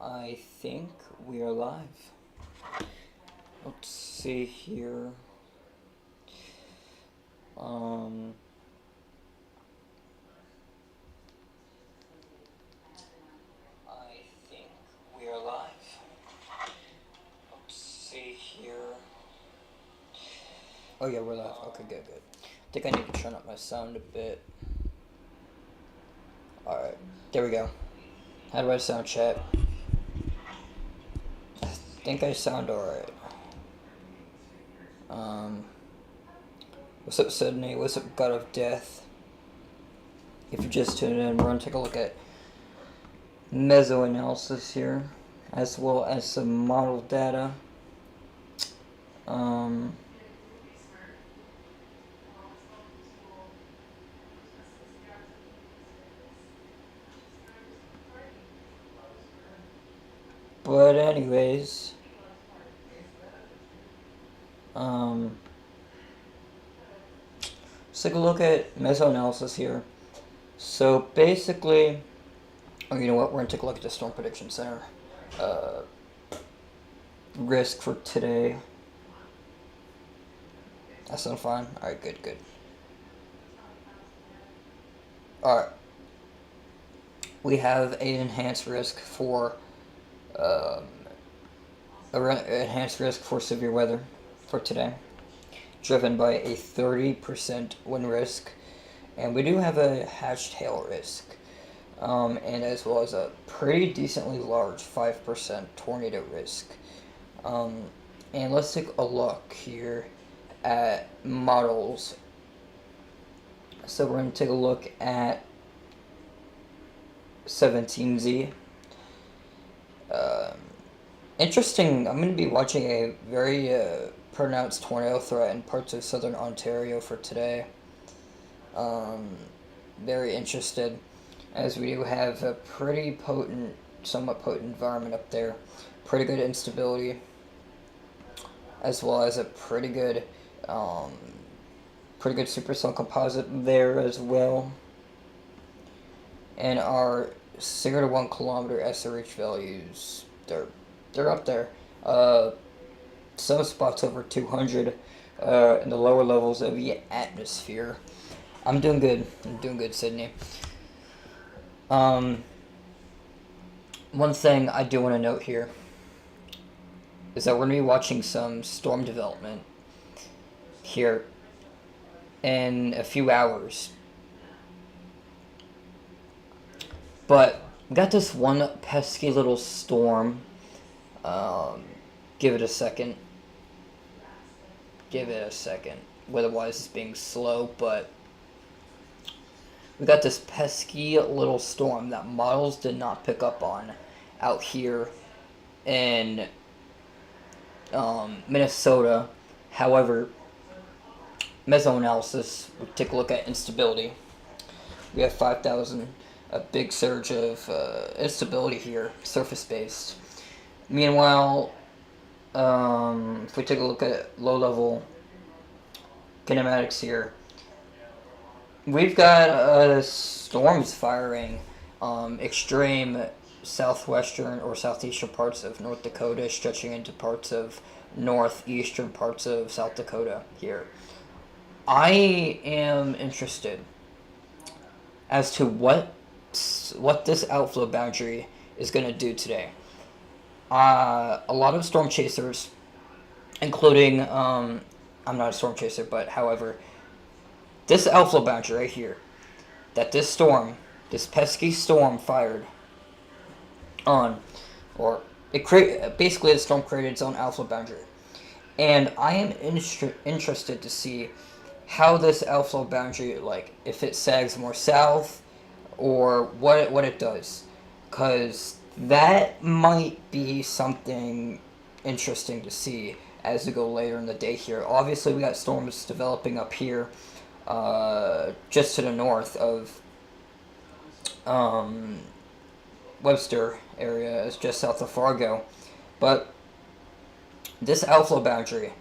I think we are live. Let's see here. Um, I think we are live. Let's see here. Oh yeah, we're live. Okay, good. I think I need to turn up my sound a bit. Alright, there we go. How do I sound, chat? I think I sound alright. What's up, Sydney? What's up, God of Death? If you just tuned in, we're going to take a look at mesoanalysis here, as well as some model data. But anyways, let's take a look at mesoanalysis here. So basically, oh, you know what? We're gonna take a look at the Storm Prediction Center risk for today. That sounds fine. All right, good. All right, we have an enhanced risk for enhanced risk for severe weather for today, driven by a 30% wind risk, and we do have a hatched hail risk, and as well as a pretty decently large 5% tornado risk. And let's take a look here at models. So we're going to take a look at 17Z. Interesting, I'm going to be watching a very pronounced tornado threat in parts of southern Ontario for today. Very interested, as we do have a pretty potent, somewhat potent environment up there. Pretty good instability, as well as a pretty good supercell composite there as well. And our 0 to 1 kilometer SRH values, they're up there. Some spots over 200 in the lower levels of the atmosphere. I'm doing good, Sydney. One thing I do want to note here is that we're going to be watching some storm development here in a few hours. But we got this one pesky little storm. Give it a second. Otherwise it's being slow, but we got this pesky little storm that models did not pick up on out here in Minnesota. However, mesoanalysis, we take a look at instability. We have 5,000, a big surge of instability here, surface-based. Meanwhile, if we take a look at low-level kinematics here, we've got storms firing extreme southwestern or southeastern parts of North Dakota, stretching into parts of northeastern parts of South Dakota here. I am interested as to what this outflow boundary is going to do today. A lot of storm chasers, including, I'm not a storm chaser, but however, this outflow boundary right here, that this pesky storm fired on, or basically the storm created its own outflow boundary. And I am interested to see how this outflow boundary, like, if it sags more south, or what it does. Because that might be something interesting to see as we go later in the day here. Obviously, we got storms developing up here, just to the north of Webster area, is just south of Fargo. But this outflow boundary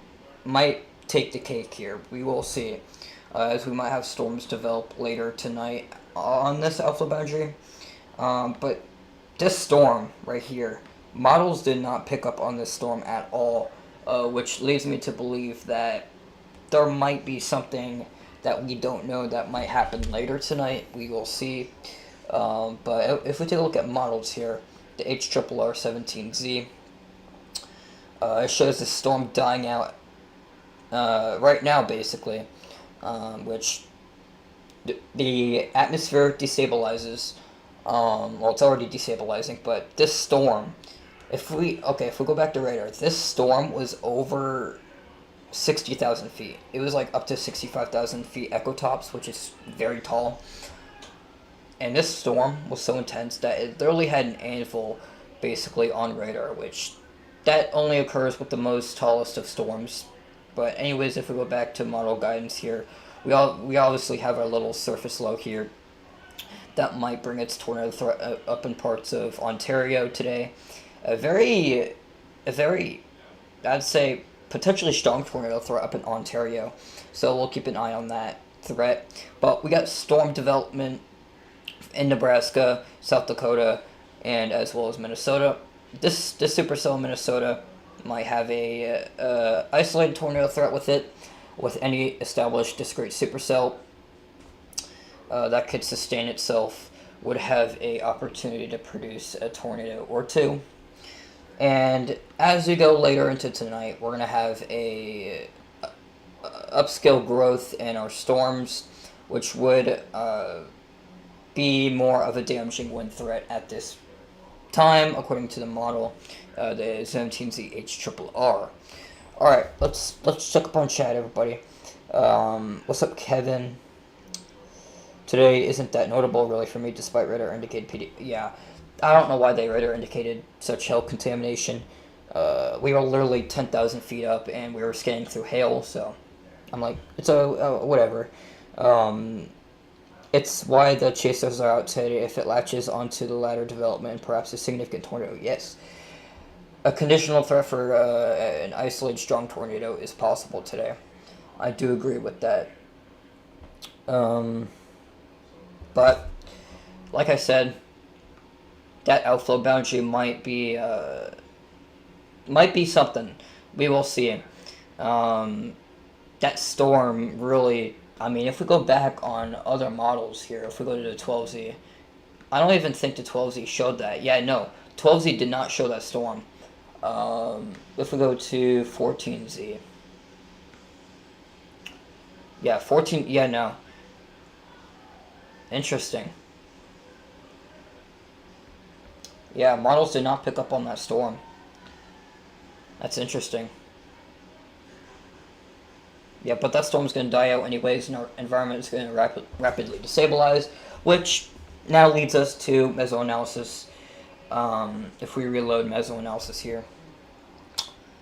might take the cake here. We will see, as we might have storms develop later tonight on this outflow boundary. But this storm right here models did not pick up on this storm at all, which leads me to believe that there might be something that we don't know that might happen later tonight. We will see. But if we take a look at models here, the HRRR-17Z, it shows the storm dying out right now, basically, which the atmosphere destabilizes. Well, it's already destabilizing, but this storm, if we go back to radar, this storm was over 60,000 feet. It was like up to 65,000 feet ecotops, which is very tall. And this storm was so intense that it literally had an anvil basically on radar, which that only occurs with the most tallest of storms. But anyways, if we go back to model guidance here, we obviously have our little surface low here that might bring its tornado threat up in parts of Ontario today. A very, I'd say, potentially strong tornado threat up in Ontario. So we'll keep an eye on that threat. But we got storm development in Nebraska, South Dakota, and as well as Minnesota. This supercell in Minnesota might have a isolated tornado threat with it, with any established discrete supercell that could sustain itself would have a opportunity to produce a tornado or two. And as we go later into tonight, we're going to have a upscale growth in our storms, which would be more of a damaging wind threat at this time, according to the model, the 17Z HRRR. Alright, let's check up on chat, everybody. What's up, Kevin? Today isn't that notable, really, for me, despite radar indicated PD. Yeah, I don't know why they radar indicated such hail contamination. We were literally 10,000 feet up, and we were scanning through hail, so I'm like, it's whatever. It's why the chasers are out today. If it latches onto the ladder development, perhaps a significant tornado. Yes. A conditional threat for an isolated strong tornado is possible today. I do agree with that. But, like I said, that outflow boundary might be something. We will see. That storm really, I mean, if we go back on other models here, if we go to the 12Z, I don't even think the 12Z showed that. Yeah, no, 12Z did not show that storm. If we go to 14Z. Yeah, 14, yeah, no. Interesting. Yeah, models did not pick up on that storm. That's interesting. Yeah, but that storm's going to die out anyways, and our environment is going to rapidly destabilize, which now leads us to mesoanalysis. If we reload mesoanalysis here.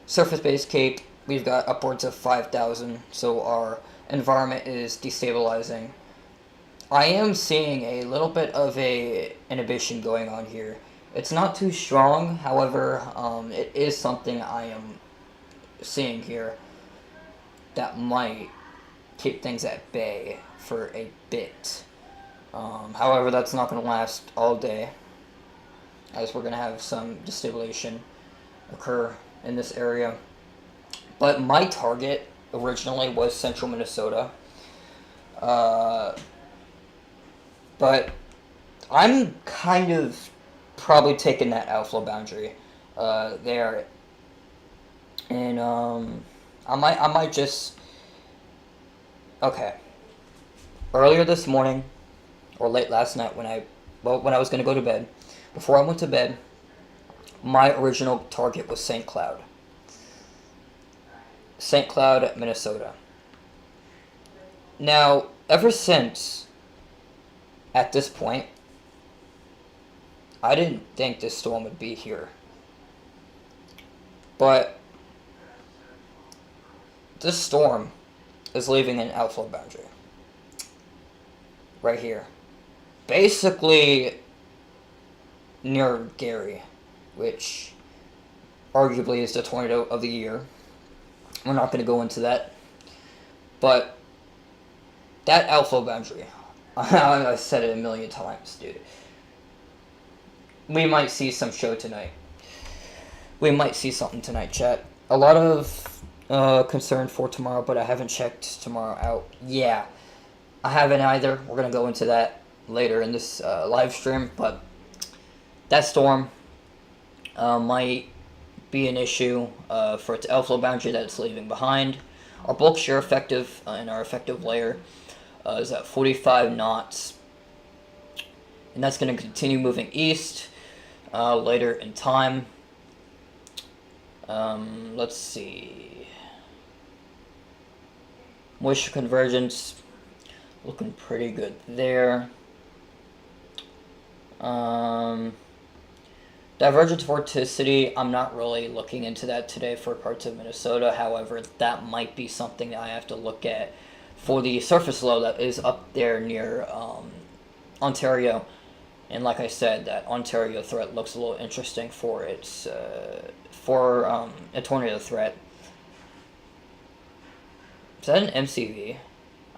Surface-based CAPE, we've got upwards of 5,000, so our environment is destabilizing. I am seeing a little bit of a inhibition going on here. It's not too strong, however, it is something I am seeing here that might keep things at bay for a bit. However, that's not going to last all day, as we're going to have some destabilization occur in this area. But my target originally was central Minnesota. But I'm kind of probably taking that outflow boundary there. And I might just, okay. Earlier this morning, or late last night when I was going to go to bed, before I went to bed, my original target was St. Cloud. St. Cloud, Minnesota. Now, ever since, at this point, I didn't think this storm would be here. But this storm is leaving an outflow boundary. Right here. Basically near Gary, which arguably is the tornado of the year. We're not going to go into that. But that outflow boundary, I said it a million times, dude. We might see some show tonight. we might see something tonight, chat. A lot of concern for tomorrow, but I haven't checked tomorrow out. Yeah, I haven't either. We're going to go into that later in this live stream, but that storm might be an issue for its outflow boundary that it's leaving behind. Our bulk shear effective in our effective layer is at 45 knots. And that's going to continue moving east later in time. Let's see. Moisture convergence looking pretty good there. Divergence vorticity, I'm not really looking into that today for parts of Minnesota. However, that might be something I have to look at for the surface low that is up there near Ontario. And like I said, that Ontario threat looks a little interesting for its a tornado threat. Is that an MCV?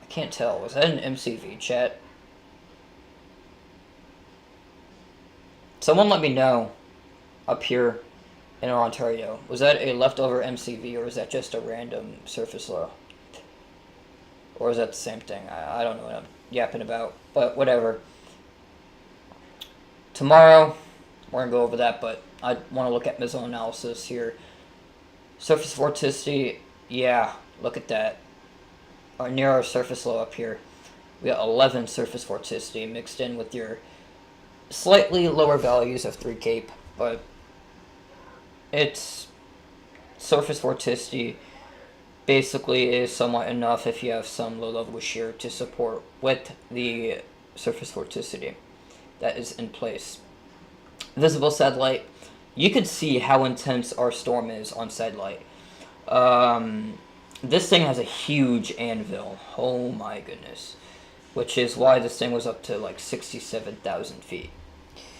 I can't tell. Was that an MCV, chat? Someone let me know up here in Ontario. Was that a leftover MCV, or was that just a random surface low? Or is that the same thing? I don't know what I'm yapping about, but whatever. Tomorrow, we're going to go over that, but I want to look at meso analysis here. Surface vorticity, yeah, look at that. Near our surface low up here, we got 11 surface vorticity mixed in with your slightly lower values of 3 Cape, but its surface vorticity basically is somewhat enough if you have some low level shear to support with the surface vorticity that is in place. Visible satellite, you can see how intense our storm is on satellite. This thing has a huge anvil. Oh my goodness. Which is why this thing was up to like 67,000 feet.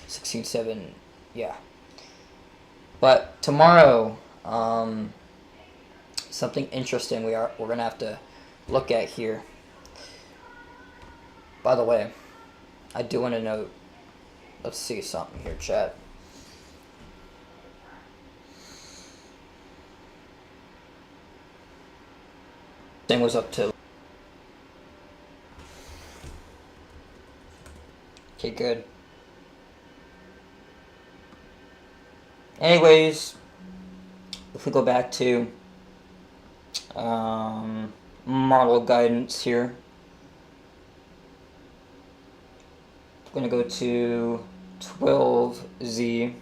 16.7, yeah. But tomorrow, something interesting we're gonna have to look at here. By the way, I do want to note. Let's see something here, chat. Thing was up to. Okay, good. Anyways, if we go back to model guidance here, I'm going to go to 12Z.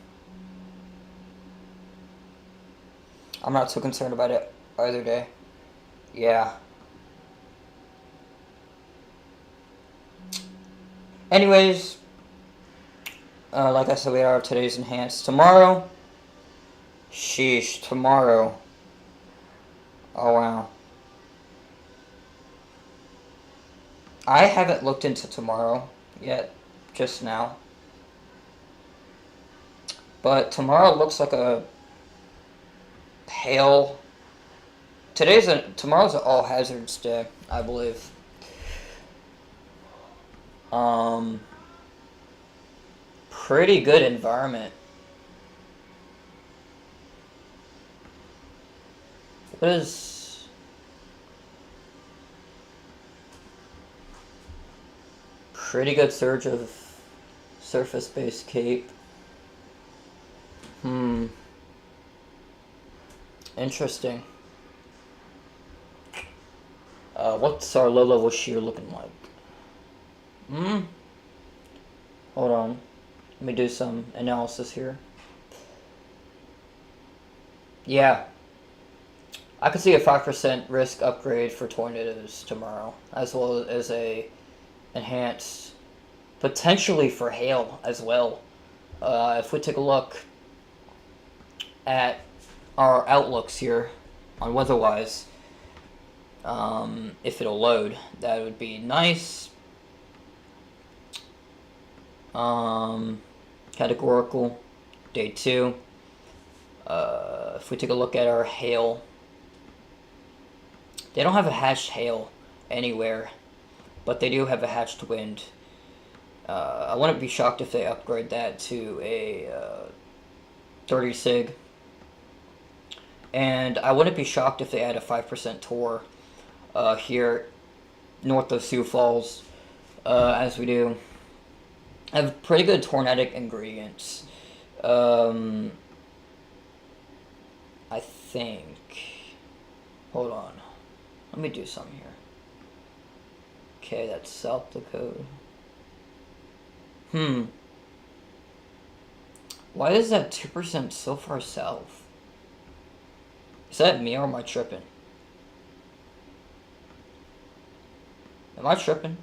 I'm not so concerned about it either day. Yeah. Anyways, like I said, we are today's enhanced. Tomorrow, sheesh, tomorrow. Oh wow. I haven't looked into tomorrow yet, just now. But tomorrow looks like a pale. Tomorrow's an all hazards day, I believe. Pretty good environment. What is... Pretty good surge of surface-based cape. Interesting. What's our low-level shear looking like? Hold on. Let me do some analysis here. Yeah. I could see a 5% risk upgrade for tornadoes tomorrow, as well as a enhanced, potentially for hail as well. If we take a look at our outlooks here on weather-wise, if it'll load, that would be nice. Categorical, day 2. If we take a look at our hail, they don't have a hatched hail anywhere, but they do have a hatched wind. I wouldn't be shocked if they upgrade that to a 30 sig And I wouldn't be shocked if they add a 5% tour here north of Sioux Falls, as we do have pretty good tornadic ingredients. I think. Hold on. Let me do something here. Okay, that's South Dakota. Why is that 2% so far south? Is that me or am I tripping? Am I tripping?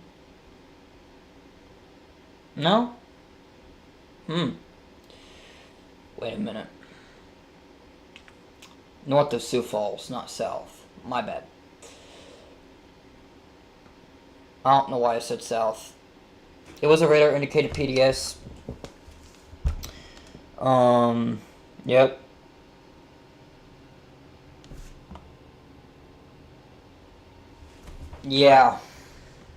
No? Wait a minute. North of Sioux Falls, not south. My bad. I don't know why I said south. It was a radar indicated PDS. Yep. Yeah.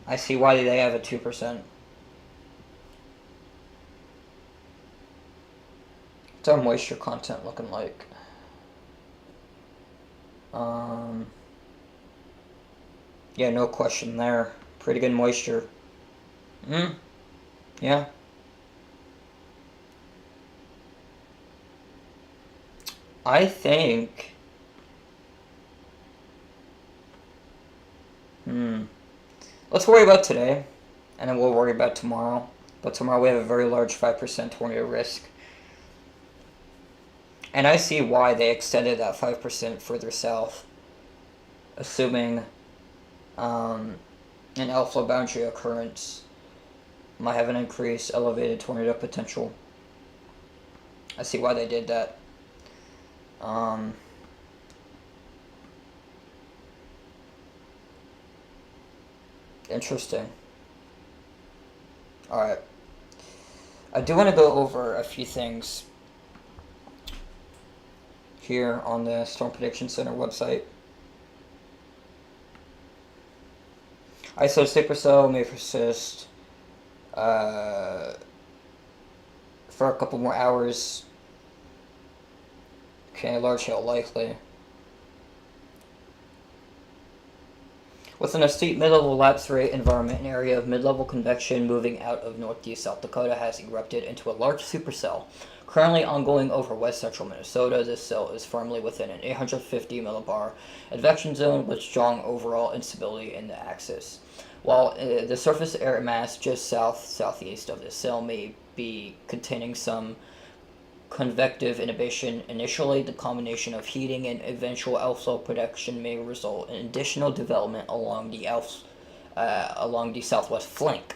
I see why they have a 2%. What's our moisture content looking like? Yeah, no question there. Pretty good moisture. Yeah. I think... Let's worry about today, and then we'll worry about tomorrow. But tomorrow we have a very large 5% tornado risk. And I see why they extended that 5% further south, assuming an outflow boundary occurrence might have an increased elevated tornado potential. I see why they did that. Interesting. Alright. I do want to go over a few things here on the Storm Prediction Center website. ISO supercell may persist for a couple more hours. Okay, large hail likely. With an steep mid-level lapse rate environment, an area of mid-level convection moving out of northeast South Dakota has erupted into a large supercell. Currently ongoing over west central Minnesota, this cell is firmly within an 850 millibar advection zone with strong overall instability in the axis. While the surface air mass just southeast of this cell may be containing some convective inhibition, initially the combination of heating and eventual outflow production may result in additional development along the southwest flank.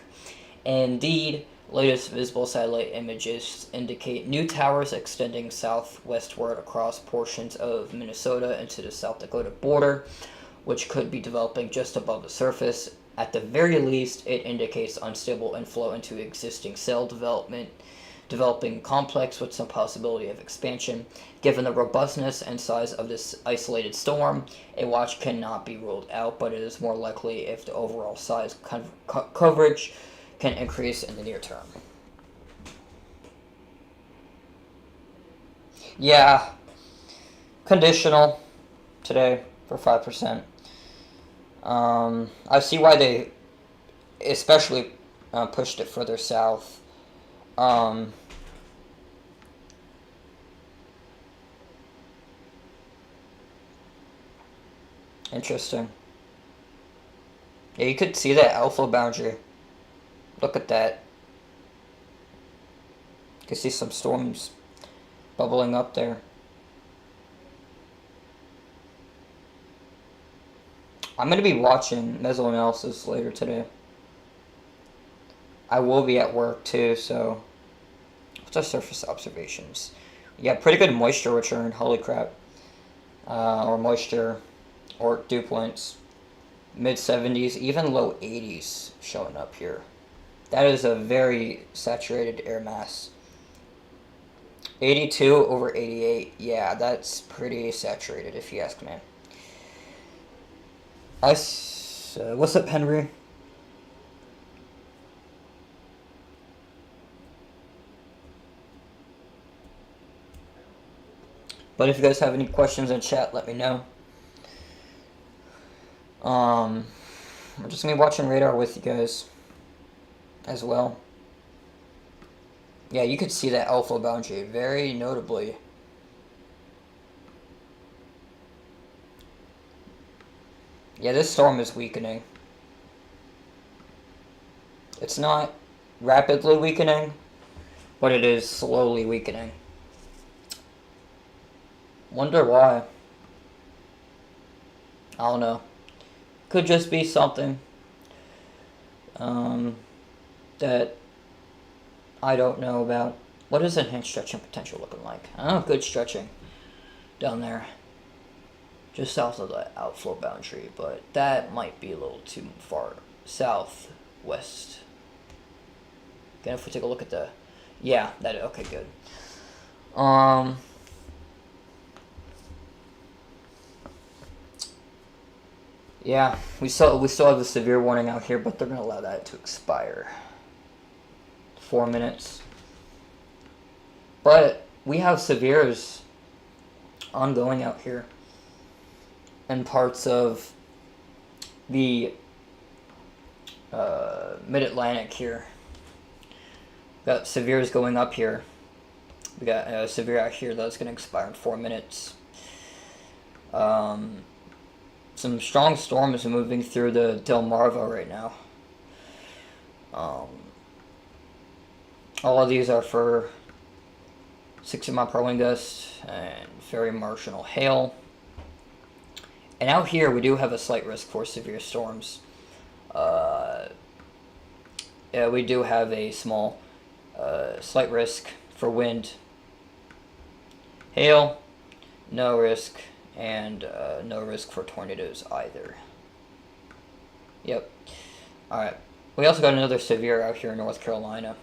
Indeed, latest visible satellite images indicate new towers extending southwestward across portions of Minnesota into the South Dakota border, which could be developing just above the surface. At the very least, it indicates unstable inflow into existing cell developing complex with some possibility of expansion. Given the robustness and size of this isolated storm, a watch cannot be ruled out, but it is more likely if the overall size coverage can increase in the near term. Yeah, conditional today for 5%. I see why they especially pushed it further south. Interesting. Yeah, you could see that alpha boundary. Look at that. You can see some storms bubbling up there. I'm going to be watching mesoanalysis later today. I will be at work too, so... What's our surface observations? Yeah, pretty good moisture return, holy crap. Or moisture, or dew points. Mid-70s, even low 80s showing up here. That is a very saturated air mass. 82 over 88, yeah, that's pretty saturated if you ask me. What's up, Henry? But if you guys have any questions in chat, let me know. I'm just going to be watching radar with you guys as well. Yeah, you could see that alpha boundary very notably. Yeah, this storm is weakening. It's not rapidly weakening, but it is slowly weakening. Wonder why. I don't know. Could just be something that I don't know about. What is enhanced stretching potential looking like? Oh, good stretching down there. Just south of the outflow boundary, but that might be a little too far southwest. Again, if we take a look at the... Yeah, that... Okay, good. Yeah, we still have the severe warning out here, but they're going to allow that to expire. 4 minutes. But we have severes ongoing out here in parts of the mid-Atlantic here. We got severes going up here. We got a severe out here that's going to expire in 4 minutes. Some strong storms are moving through the Delmarva right now. All of these are for 60-mile-per-hour wind gusts and very marginal hail. And out here, we do have a slight risk for severe storms. Yeah, we do have a small, slight risk for wind. Hail, no risk, and no risk for tornadoes either. Yep. Alright. We also got another severe out here in North Carolina.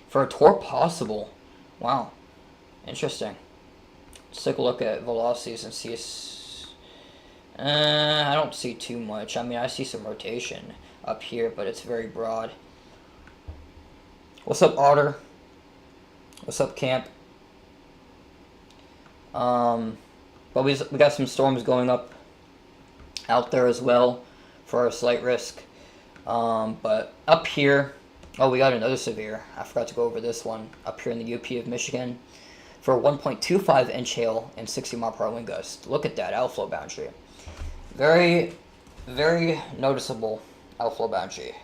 For a torp possible. Wow. Interesting. Let's take a look at velocities and see... I don't see too much. I mean, I see some rotation up here, but it's very broad. What's up, Otter? What's up, Camp? But we got some storms going up out there as well for a slight risk. But up here, oh, we got another severe. I forgot to go over this one. Up here in the UP of Michigan for 1.25 inch hail and 60-mile-per-hour wind gust. Look at that outflow boundary. Very, very noticeable outflow boundary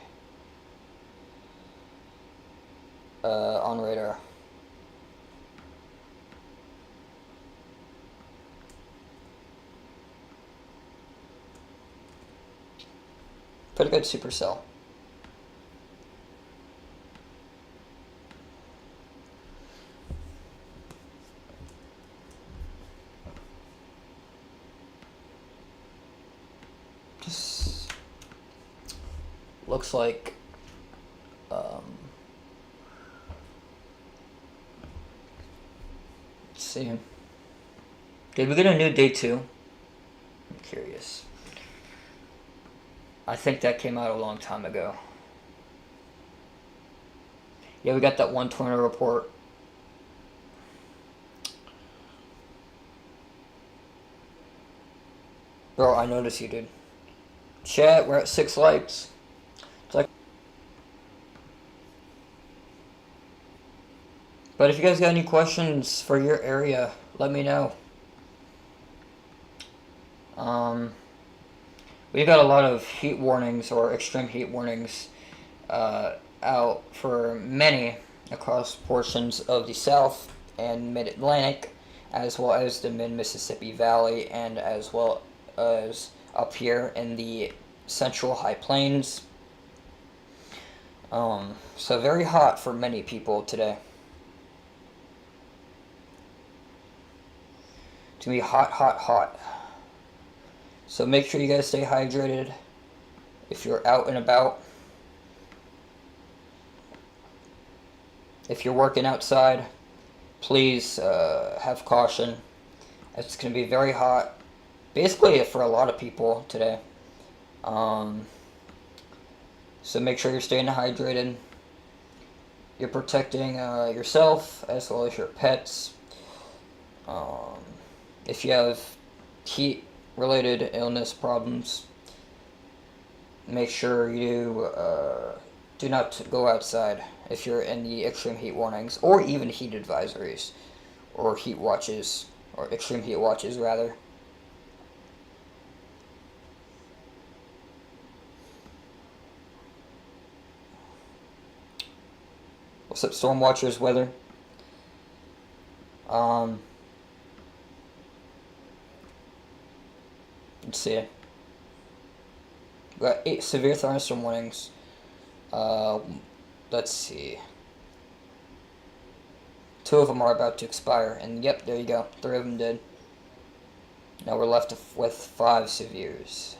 on radar. Pretty good supercell. Just looks like let's see. Did we get a new day 2? I'm curious. I think that came out a long time ago. Yeah, we got that one tornado report. Bro, I noticed you did. Chat, we're at 6 likes. It's like... But if you guys got any questions for your area, let me know. We've got a lot of heat warnings or extreme heat warnings out for many across portions of the South and Mid-Atlantic, as well as the Mid-Mississippi Valley, and as well as up here in the Central High Plains. So very hot for many people today. It's gonna be hot, hot, hot. So make sure you guys stay hydrated if you're out and about. If you're working outside, please have caution. It's going to be very hot, basically for a lot of people today. So make sure you're staying hydrated. You're protecting yourself as well as your pets. if you have heat-related illness problems, make sure you do not go outside if you're in the extreme heat warnings, or even heat advisories, or heat watches, or extreme heat watches, rather. What's up, Storm Watchers weather? Let's see. We got 8 severe thunderstorm warnings. Let's see. 2 of them are about to expire, and yep, there you go. 3 of them did. Now we're left with 5 severes.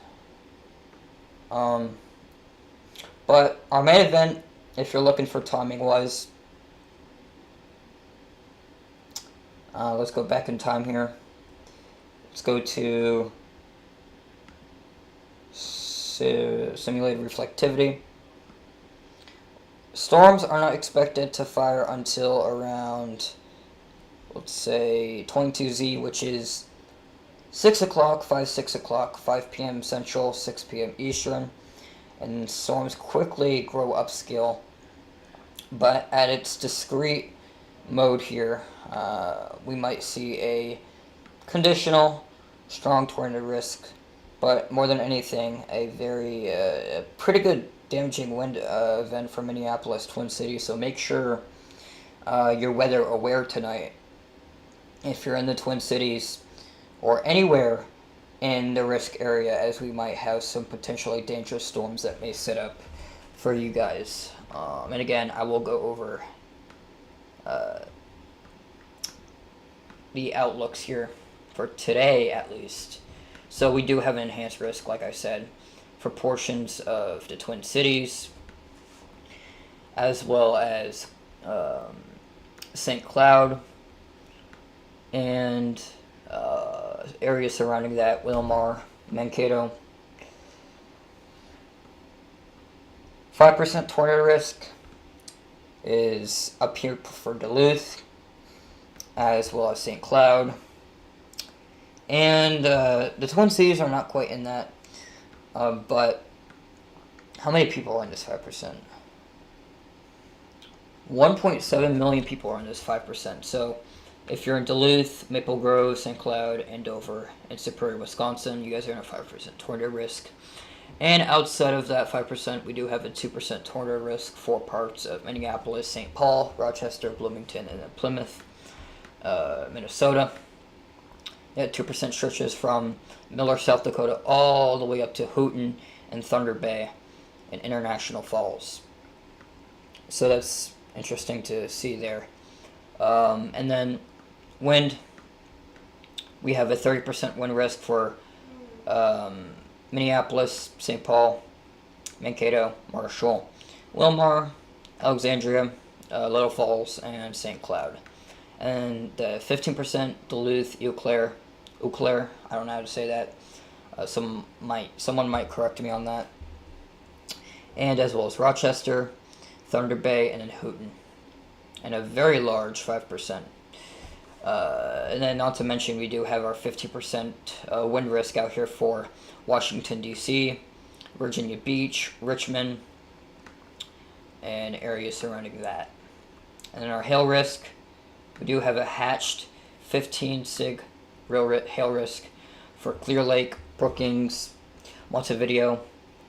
But our main event, if you're looking for timing-wise, let's go back in time here. Let's go to simulated reflectivity. Storms are not expected to fire until around, let's say, 22Z, which is 6 o'clock, 6 o'clock, 5 p.m. Central, 6 p.m. Eastern. And storms quickly grow upscale, but at its discrete mode here, we might see a conditional strong tornado risk, but more than anything, a pretty good damaging wind event for Minneapolis, Twin Cities. So make sure you're weather aware tonight if you're in the Twin Cities or anywhere in the risk area, as we might have some potentially dangerous storms that may set up for you guys. And again, I will go over the outlooks here for today, at least. So we do have an enhanced risk, like I said, for portions of the Twin Cities, as well as St. Cloud and areas surrounding that, Wilmar, Mankato. 5% tornado risk is up here for Duluth, as well as St. Cloud. And the Twin Cities are not quite in that. But how many people are in this 5%? 1.7 million people are in this 5%. So if you're in Duluth, Maple Grove, St. Cloud, Andover, and Superior, Wisconsin, you guys are in a 5% tornado risk. And outside of that 5%, we do have a 2% tornado risk for parts of Minneapolis, St. Paul, Rochester, Bloomington, and then Plymouth, Minnesota. Yeah, 2% stretches from Miller, South Dakota, all the way up to Houghton and Thunder Bay and International Falls. So that's interesting to see there. And then wind, we have a 30% wind risk for Minneapolis, St. Paul, Mankato, Marshall, Wilmar, Alexandria, Little Falls, and St. Cloud. And 15% Duluth, Eau Claire, I don't know how to say that. Someone might correct me on that. And as well as Rochester, Thunder Bay, and then Houghton. And a very large 5%. And then not to mention, we do have our 50% wind risk out here for Washington, D.C., Virginia Beach, Richmond, and areas surrounding that. And then our hail risk, we do have a hatched 15 sig hail risk for Clear Lake, Brookings, Montevideo,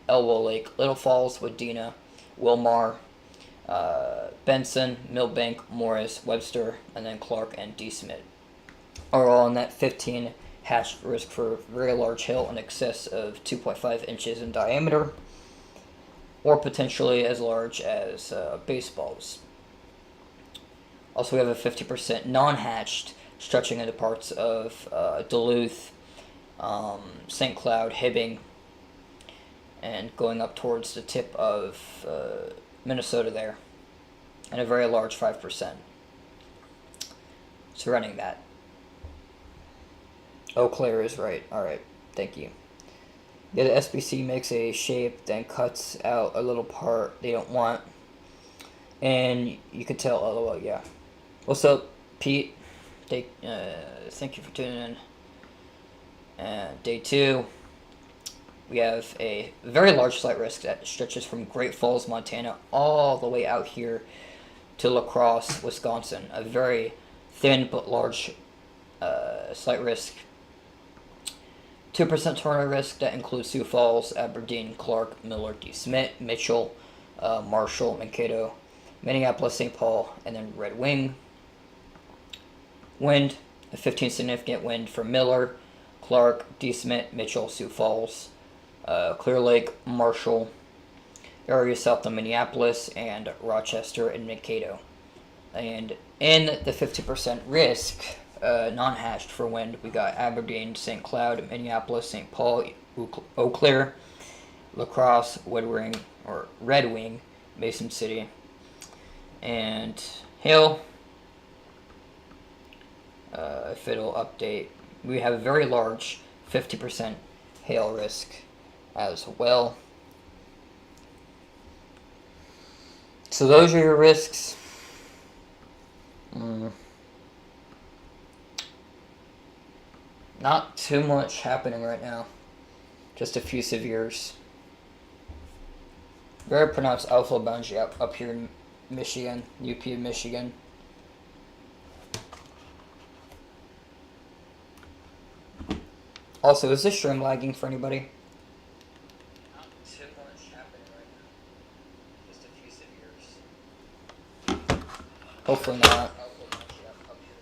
Elwell Lake, Little Falls, Wadena, Wilmar, Benson, Millbank, Morris, Webster, and then Clark and D. Smith are all in that 15 hatched risk for very large hail in excess of 2.5 inches in diameter, or potentially as large as baseballs. Also, we have a 50% non-hatched stretching into parts of Duluth, St. Cloud, Hibbing, and going up towards the tip of Minnesota there, and a very large 5% surrounding that. Eau Claire is right. Alright, thank you. Yeah, the SBC makes a shape, then cuts out a little part they don't want, and you can tell, LOL, yeah. What's up, Pete? Thank you for tuning in. And day 2, we have a very large slight risk that stretches from Great Falls, Montana, all the way out here to La Crosse, Wisconsin. A very thin but large slight risk. 2% tornado risk that includes Sioux Falls, Aberdeen, Clark, Miller, D. Smith, Mitchell, Marshall, Mankato, Minneapolis, St. Paul, and then Red Wing. Wind, a 15 significant wind for Miller, Clark, D. Smith, Mitchell, Sioux Falls, Clear Lake, Marshall, area south of Minneapolis, and Rochester and Mankato. And in the 50% risk, non-hatched for wind, we got Aberdeen, St. Cloud, Minneapolis, St. Paul, Eau Claire, La Crosse, Red Wing, Mason City, and hail. If it'll update, we have a very large 50% hail risk as well. So those are your risks. Not too much happening right now. Just a few severes. Very pronounced outflow boundary up here in Michigan, UP of Michigan. Also, is this stream lagging for anybody? Not too much happening right now. Just a few severes. Hopefully not.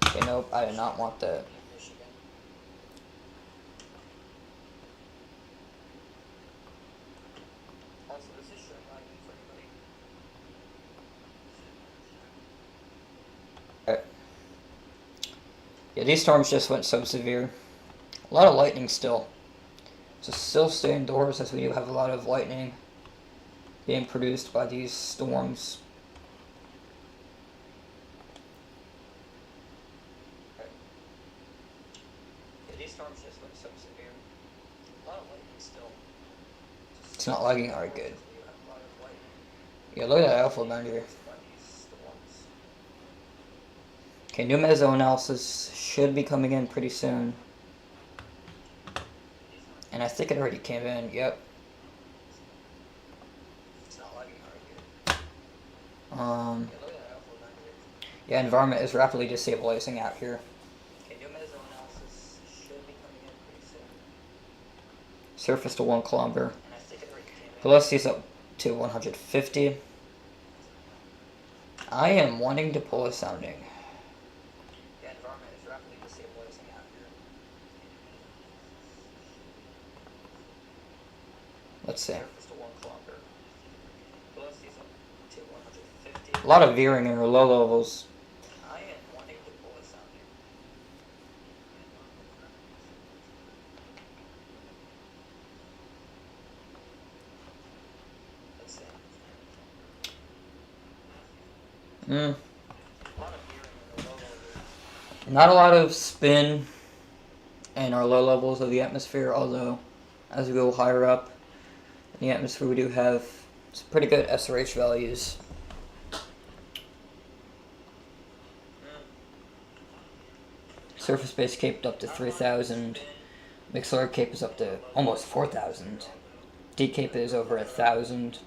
Okay, nope, I did not want that. Also, is this stream lagging for anybody? Yeah, these storms just went so severe. A lot of lightning still. So still stay indoors as we do have a lot of lightning being produced by these storms. Yeah, these storms just went so severe. A lot of lightning still. It's not lagging? Alright, good. Yeah, look at that alpha boundary. Okay, new meso analysis should be coming in pretty soon. And I think it already came in, yep. It's not lagging already. Yeah, environment is rapidly destabilizing out here. Okay, new meso analysis should be coming in pretty soon. Surface to 1 kilometer. And I think it already came in. Velocity's up to 150. I am wanting to pull a sounding. Yeah, environment is rapidly destabilizing out here. Let's see. A lot of veering in our low levels. I am wanting to pull this out here. Let's see. Not a lot of spin in our low levels of the atmosphere, although as we go higher up in the atmosphere we do have some pretty good SRH values. Surface base Cape up to 3,000. Mixler Cape is up to almost 4,000. D Cape is over 1,000.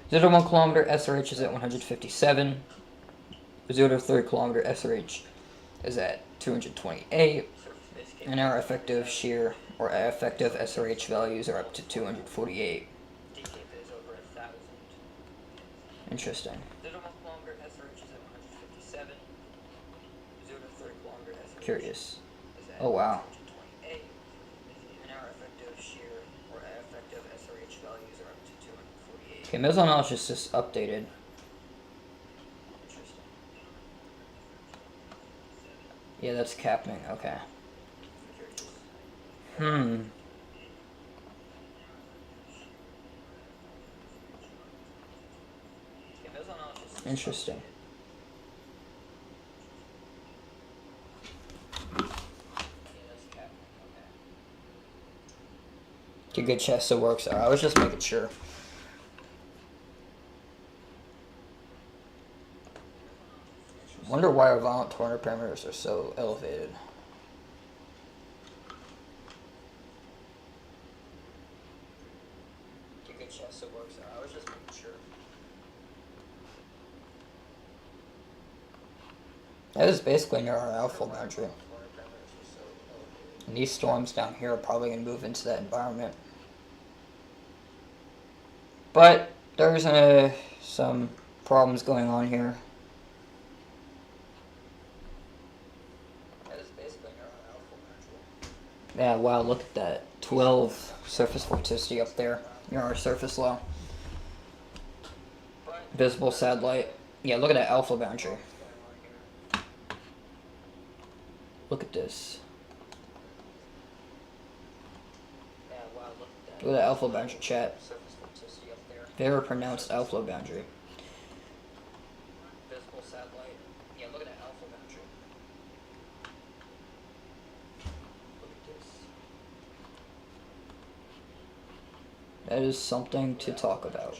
0 to 1 kilometer SRH is at 157. 0 to 3 kilometer SRH is at 228. And our effective shear or effective SRH values are up to 248. Interesting. Curious. Oh wow. Okay, mesoanalysis is just updated. Yeah, that's capping. Okay. Interesting. Okay, good chest, so works. I was just making sure. Wonder why our violent tornado parameters are so elevated. That is basically near our outflow boundary. And these storms down here are probably going to move into that environment. But there's some problems going on here. Yeah, wow, look at that. 12 surface vorticity up there near our surface low. Visible satellite. Yeah, look at that alpha boundary. Look at this. Look at that alpha boundary, chat. Very pronounced alpha boundary. Visible satellite. Yeah, look at that alpha boundary. Look at this. That is something to talk about.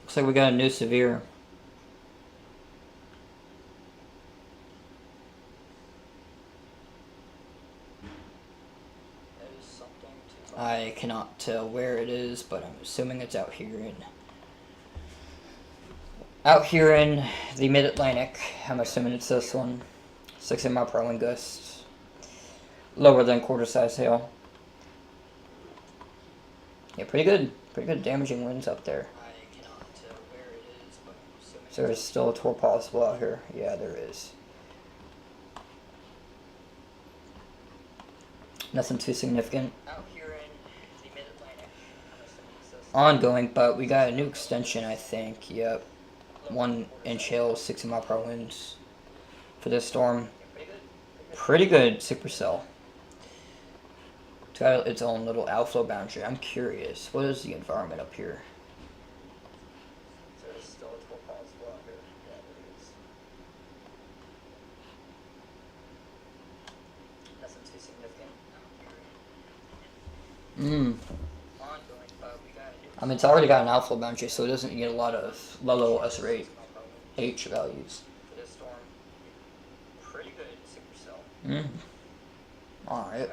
Looks like we got a new severe. I cannot tell where it is, but I'm assuming it's out here in the Mid-Atlantic. I'm assuming it's this one. 60 mile per hour wind gusts. Lower than quarter-size hail. Yeah, pretty good damaging winds up there. I cannot tell where it is, but I'm assuming so there's still a tour possible out here. Yeah, there is. Nothing too significant. Out here in the Mid-Atlantic. Ongoing, but we got a new extension, I think. Yep. 1 inch hail, 60 mile per hour winds for this storm. Pretty good supercell. It's got its own little outflow boundary. I'm curious, what is the environment up here? I mean, it's already got an outflow boundary, so it doesn't get a lot of low S rate H values. Pretty good supercell. Alright.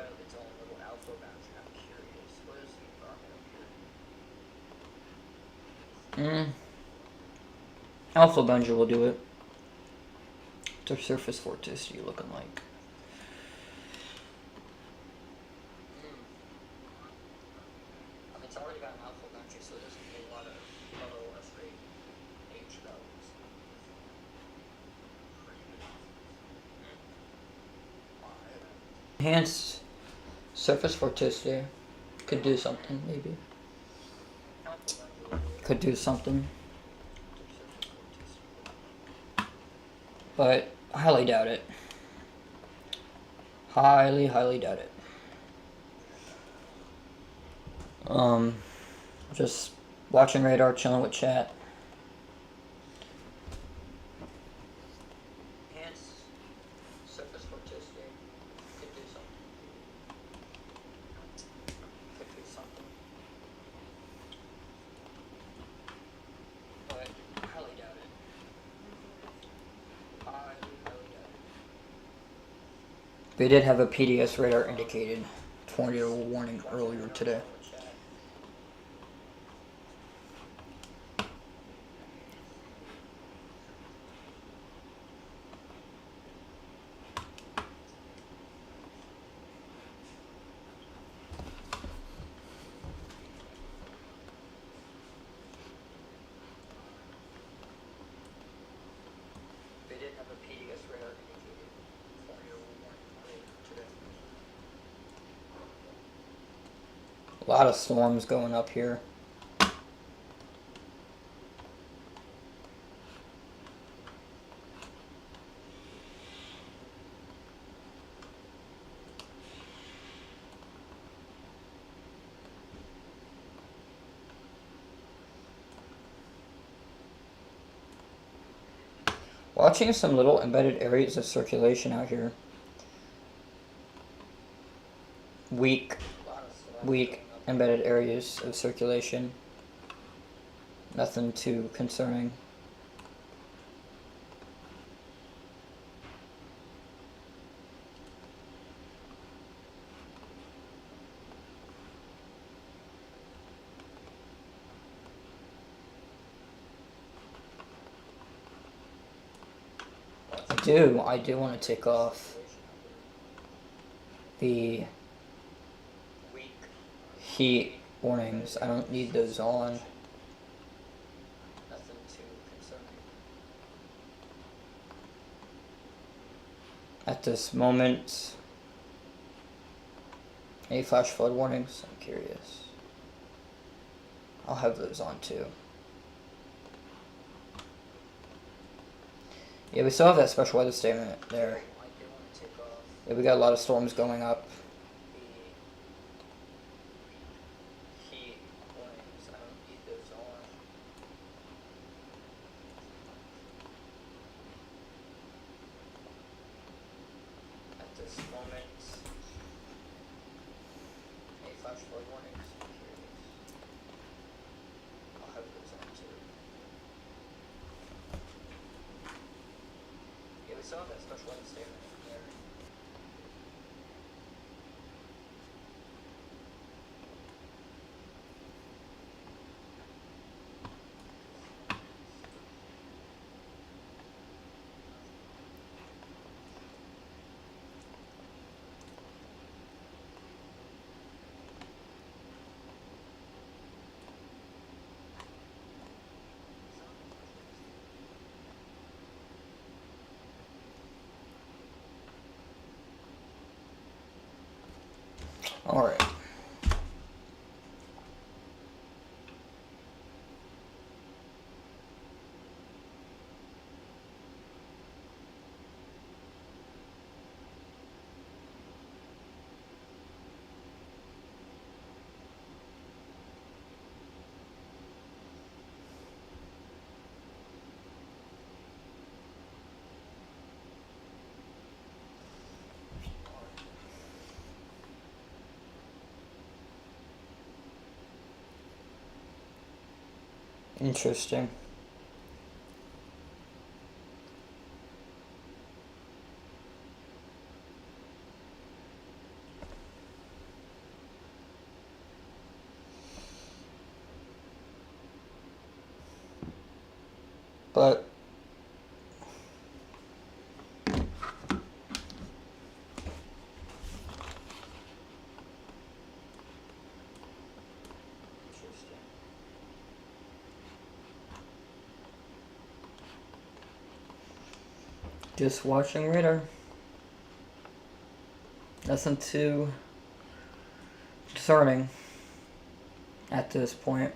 Alpha boundary will do it. What's our surface vorticity looking like? It's already got an alpha boundary, so it doesn't get a lot of low S rate H values. Enhanced surface vorticity could do something, maybe. Could do something. But highly doubt it. Highly doubt it. Just watching radar, chilling with chat. Enhanced surface vorticity could do something. Could do something. But highly doubt it. Highly doubt it. They did have a PDS radar indicated tornado warning earlier today. A lot of storms going up here. Watching some little embedded areas of circulation out here. Weak embedded areas of circulation. Nothing too concerning. I do want to take off the heat warnings. I don't need those on. Nothing too concerning. At this moment, any flash flood warnings? I'm curious. I'll have those on too. Yeah, we still have that special weather statement there. Yeah, we got a lot of storms going up. At this moment, any flash flood warnings? I'm curious. I'll have those on too. Yeah, we still have that special weather statement there. All right. Interesting. But just watching radar. Nothing too discerning at this point.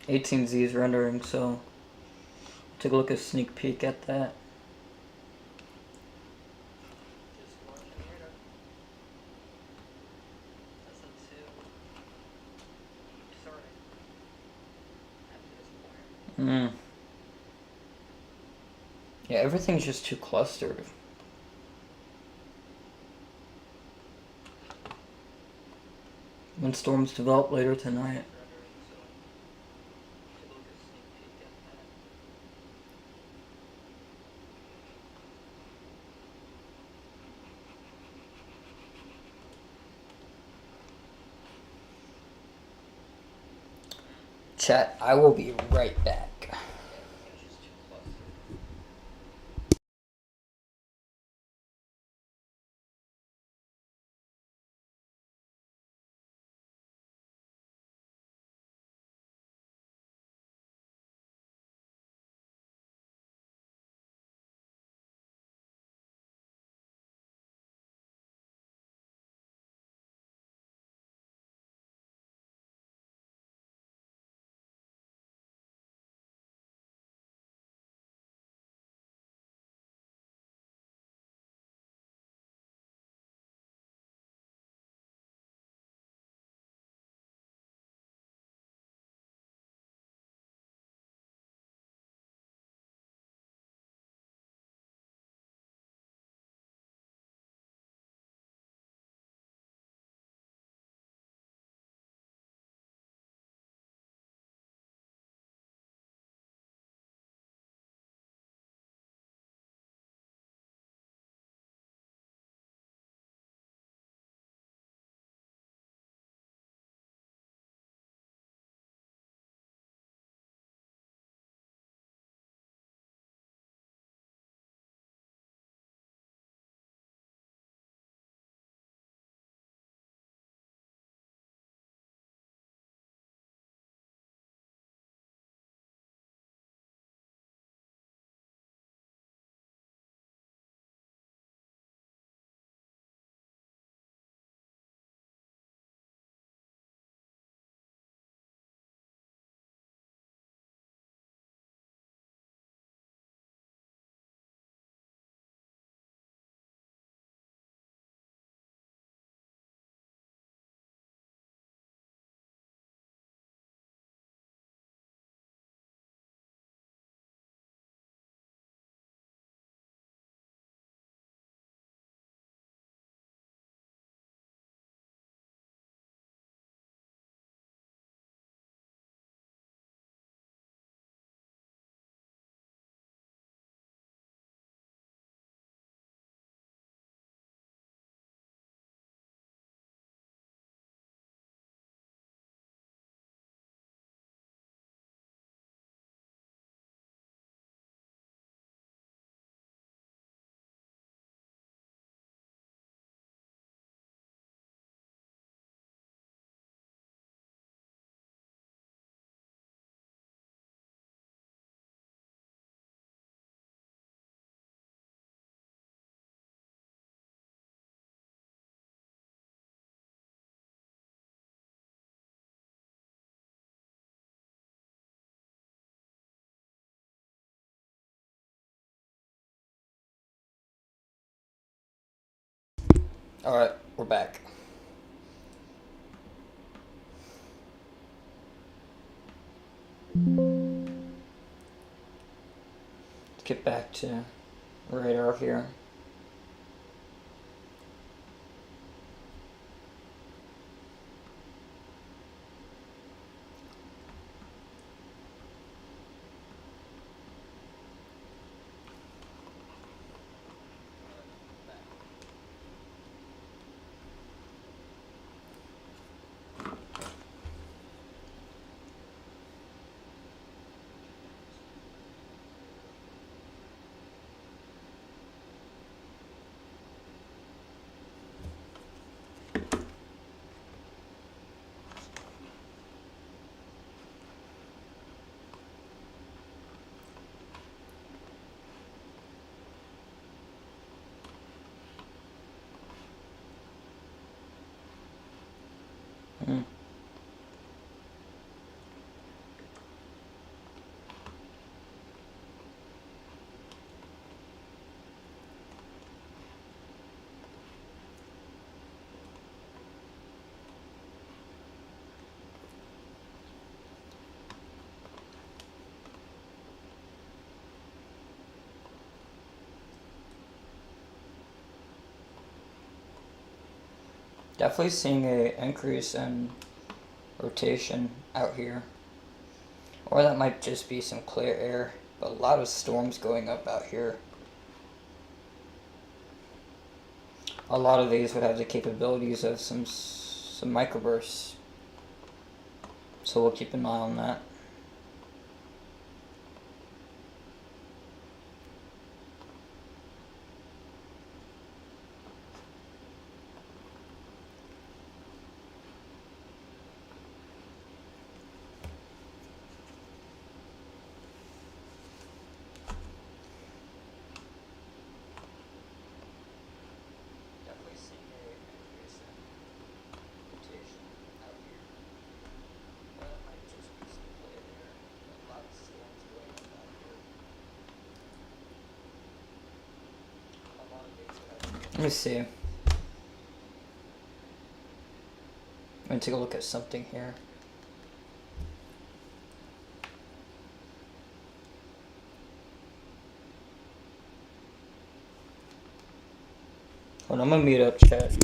(18Z) is rendering, so take a look at a sneak peek at that. Hmm. Yeah, everything's just too clustered. When storms develop later tonight. Chat, I will be right back. Alright, we're back. Let's get back to radar here. Hmm. Definitely seeing a increase in rotation out here. Or that might just be some clear air, but a lot of storms going up out here. A lot of these would have the capabilities of some microbursts, so we'll keep an eye on that. Definitely seeing a increase in rotation out here. Or that might just be some clear air. A lot of storms going up out here. A lot of these would have. Let me see. I'm gonna take a look at something here. Hold on, I'm gonna mute up chat.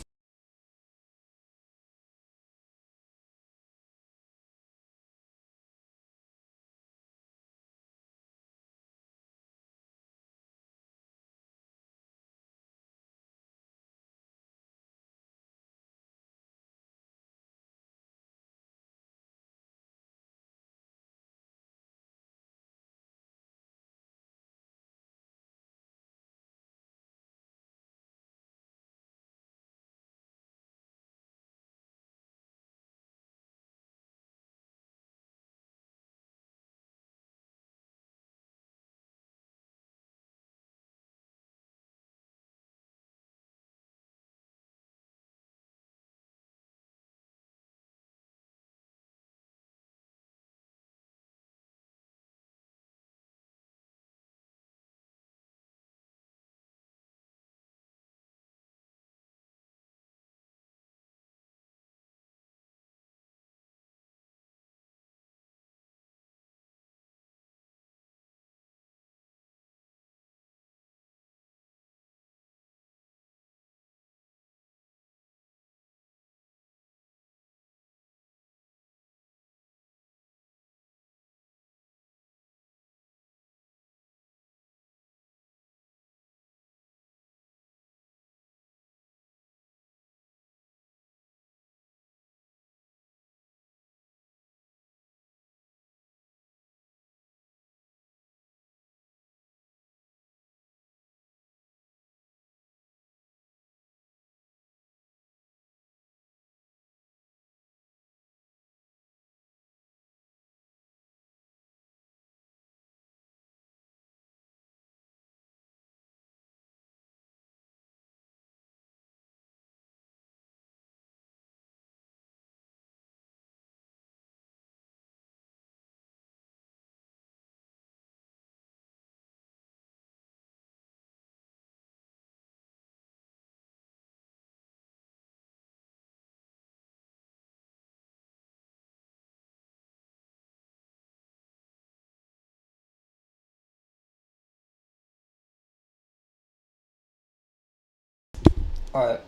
Alright,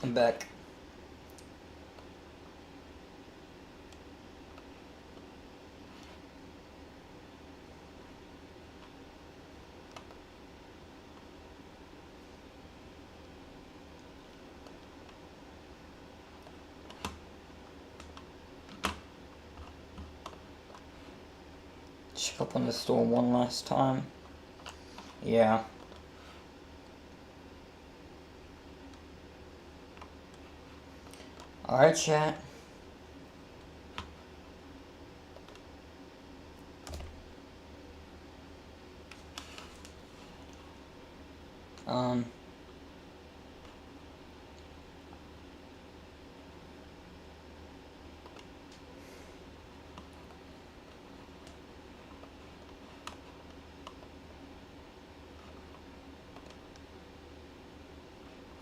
I'm back. Check up on the store one last time. Yeah. Alright, chat.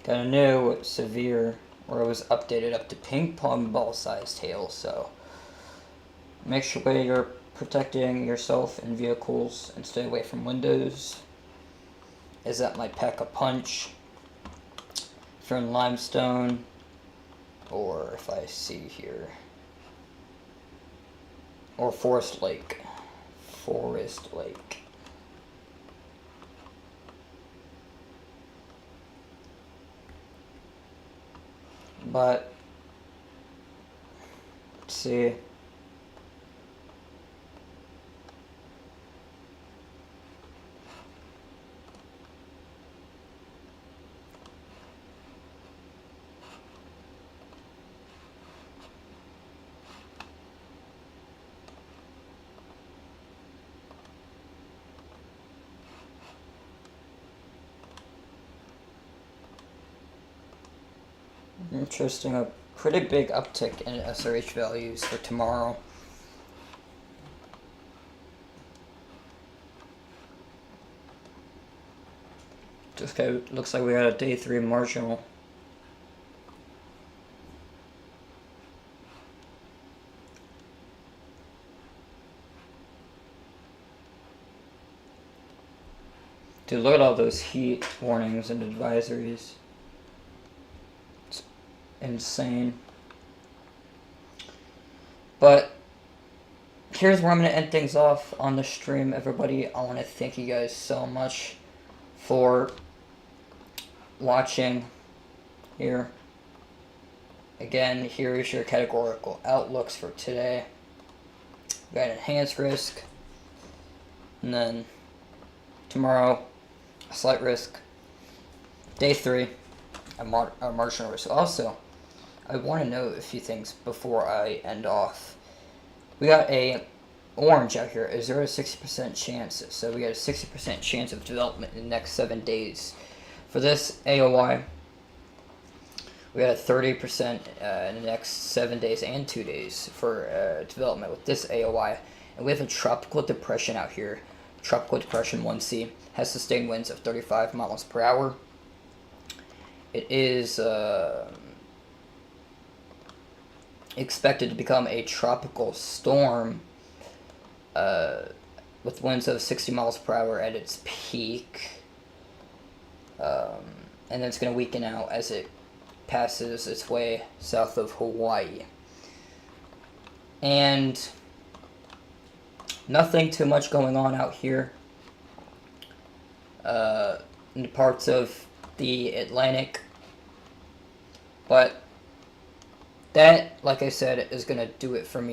Got a new severe, or it was updated up to ping pong ball sized hail, so make sure you're protecting yourself and vehicles and stay away from windows. As that might pack a punch. If you're in limestone, or if I see here, or Forest Lake. Forest Lake. But, let's see. Interesting, a pretty big uptick in SRH values for tomorrow. Just looks like we got a day 3 marginal. Dude, look at all those heat warnings and advisories. It's insane. But here's where I'm going to end things off on the stream, everybody. I want to thank you guys so much for watching here. Again, here is your categorical outlooks for today. We got enhanced risk, and then tomorrow, a slight risk. Day 3, a marginal risk. Also, I want to note a few things before I end off. We got a orange out here, a 0 to 60% chance. So we got a 60% chance of development in the next 7 days. For this AOI, we got a 30% in the next 7 days and 2 days for development with this AOI. And we have a tropical depression out here. Tropical Depression 1C has sustained winds of 35 miles per hour. It is expected to become a tropical storm with winds of 60 miles per hour at its peak. And then it's going to weaken out as it passes its way south of Hawaii. And nothing too much going on out here in the parts of the Atlantic. But that, like I said, is going to do it for me.